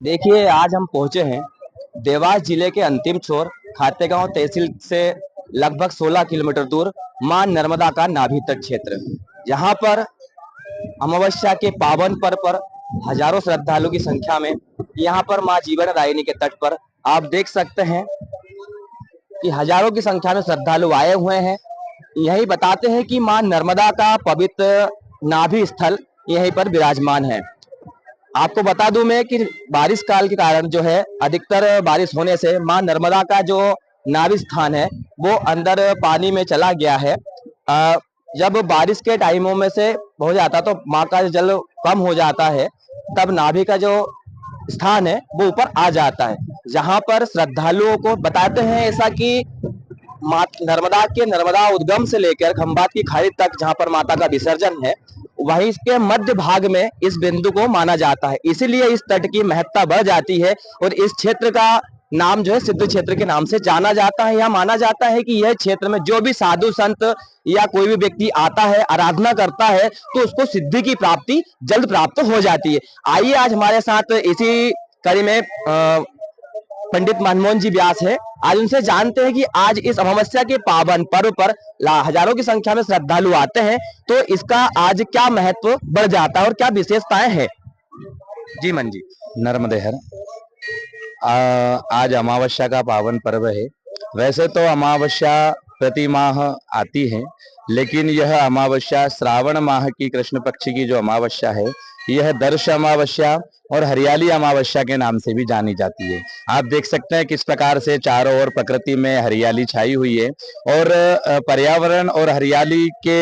देखिए, आज हम पहुंचे हैं देवास जिले के अंतिम छोर खातेगांव तहसील से लगभग 16 किलोमीटर दूर मां नर्मदा का नाभि तट क्षेत्र। जहां पर अमावस्या के पावन पर्व पर हजारों श्रद्धालुओं की संख्या में यहां पर मां जीवनदायिनी के तट पर आप देख सकते हैं कि हजारों की संख्या में श्रद्धालु आए हुए हैं। यही बताते हैं कि मां नर्मदा का पवित्र नाभि स्थल यहीं पर विराजमान है। आपको बता दूं मैं कि बारिश काल के कारण जो है अधिकतर बारिश होने से मां नर्मदा का जो नाभि स्थान है वो अंदर पानी में चला गया है। जब बारिश के टाइमों में से हो जाता तो मां का जल कम हो जाता है, तब नाभि का जो स्थान है वो ऊपर आ जाता है। जहां पर श्रद्धालुओं को बताते हैं ऐसा कि माँ नर्मदा के नर्मदा उद्गम से लेकर खंभात की खाड़ी तक जहां पर माता का विसर्जन है, वहीं इसके मध्य भाग में इस बिंदु को माना जाता है। इसीलिए इस तट की महत्ता बढ़ जाती है और इस क्षेत्र का नाम जो है सिद्ध क्षेत्र के नाम से जाना जाता है। यह माना जाता है कि यह क्षेत्र में जो भी साधु संत या कोई भी व्यक्ति आता है, आराधना करता है, तो उसको सिद्धि की प्राप्ति जल्द प्राप्त हो जाती है। आइए आज हमारे साथ इसी कड़ी में पंडित मनमोहन जी व्यास है। आज उनसे जानते हैं कि आज इस अमावस्या के पावन पर्व पर हजारों की संख्या में श्रद्धालु आते हैं, तो इसका आज क्या महत्व बढ़ जाता है और क्या विशेषताएं हैं। जी मन जी। नर्मदे हर आज अमावस्या का पावन पर्व है। वैसे तो अमावस्या प्रति माह आती है, लेकिन यह अमावस्या श्रावण माह की कृष्ण पक्ष की जो अमावस्या है, यह दर्श अमावस्या और हरियाली अमावस्या के नाम से भी जानी जाती है। आप देख सकते हैं किस प्रकार से चारों ओर प्रकृति में हरियाली छाई हुई है और पर्यावरण और हरियाली के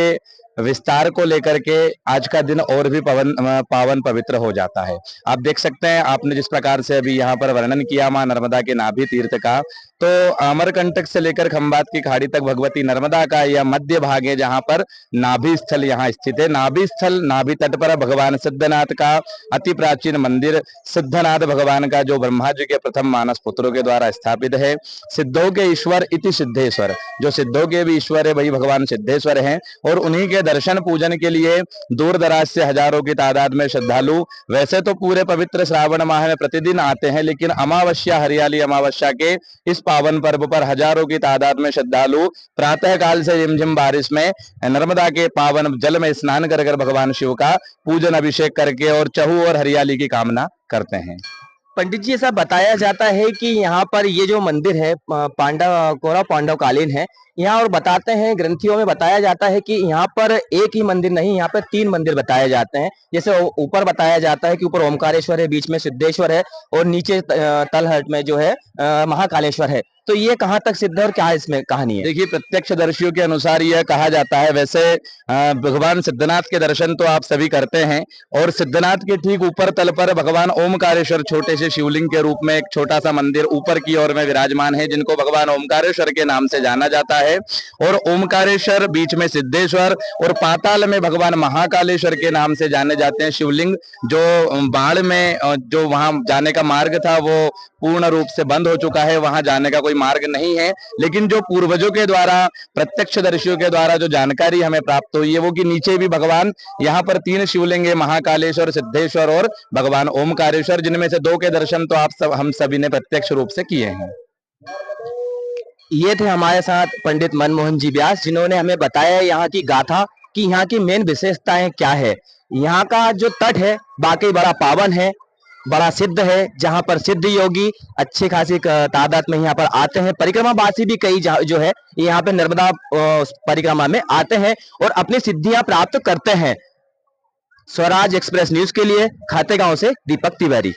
विस्तार को लेकर के आज का दिन और भी पावन पवित्र हो जाता है। आप देख सकते हैं, आपने जिस प्रकार से अभी यहाँ पर वर्णन किया मां नर्मदा के नाभि तीर्थ का, तो अमरकंटक से लेकर खंभात की खाड़ी तक भगवती नर्मदा का यह मध्य भाग है, जहां पर नाभि स्थल यहाँ स्थित है। नाभि स्थल, नाभि तट पर भगवान सिद्धनाथ का अति प्राचीन मंदिर, सिद्धनाथ भगवान का जो ब्रह्मा जी के प्रथम मानस पुत्रों के द्वारा स्थापित है। सिद्धों के ईश्वर इति सिद्धेश्वर, जो सिद्धों के भी ईश्वर है वही भगवान सिद्धेश्वर हैं। और उन्हीं के दर्शन पूजन के लिए दूर दराज से हजारों की तादाद में श्रद्धालु वैसे तो पूरे पवित्र श्रावण माह में प्रतिदिन आते हैं, लेकिन अमावस्या, हरियाली अमावस्या के इस पावन पर्व पर हजारों की तादाद में श्रद्धालु प्रातः काल से रिमझिम बारिश में नर्मदा के पावन जल में स्नान कर भगवान शिव का पूजन अभिषेक करके और चहु और हरियाली की कामना करते हैं। पंडित जी, ऐसा बताया जाता है कि यहाँ पर ये जो मंदिर है पांडव कौरव पांडव कालीन है यहाँ, और बताते हैं ग्रंथियों में बताया जाता है कि यहाँ पर एक ही मंदिर नहीं, यहाँ पर 3 मंदिर बताए जाते हैं। जैसे ऊपर बताया जाता है कि ऊपर ओमकारेश्वर है, बीच में सिद्धेश्वर है और नीचे तलहट में जो है महाकालेश्वर है। तो ये कहाँ तक सिद्ध है और क्या इसमें कहानी है। देखिए, प्रत्यक्षदर्शियों के अनुसार यह कहा जाता है, वैसे भगवान सिद्धनाथ के दर्शन तो आप सभी करते हैं, और सिद्धनाथ के ठीक ऊपर तल पर भगवान ओमकारेश्वर छोटे से शिवलिंग के रूप में एक छोटा सा मंदिर ऊपर की ओर में विराजमान है, जिनको भगवान ओमकारेश्वर के नाम से जाना जाता है। और ओमकारेश्वर, बीच में सिद्धेश्वर और पाताल में भगवान महाकालेश्वर के नाम से जाने जाते हैं शिवलिंग। जो बाढ़ में जो वहां जाने का मार्ग था वो पूर्ण रूप से बंद हो चुका है, वहां जाने का कोई मार्ग नहीं है। लेकिन जो पूर्वजों के द्वारा, प्रत्यक्षदर्शियों के द्वारा जो जानकारी हमें प्राप्त हुई है वो कि नीचे भी भगवान, यहाँ पर 3 शिवलिंग है, महाकालेश्वर, सिद्धेश्वर और भगवान ओमकारेश्वर, जिनमें से 2 के दर्शन तो हम सभी ने प्रत्यक्ष रूप से किए हैं। ये थे हमारे साथ पंडित मनमोहन जी व्यास, जिन्होंने हमें बताया यहाँ की गाथा कि यहाँ की मेन विशेषताएं क्या है। यहाँ का जो तट है वाकई बड़ा पावन है, बड़ा सिद्ध है, जहाँ पर सिद्ध योगी अच्छी खासी तादाद में यहाँ पर आते हैं। परिक्रमावासी भी कई जो है यहाँ पे नर्मदा परिक्रमा में आते हैं और अपनी सिद्धियां प्राप्त करते हैं। स्वराज एक्सप्रेस न्यूज के लिए खातेगांव से दीपक तिवारी।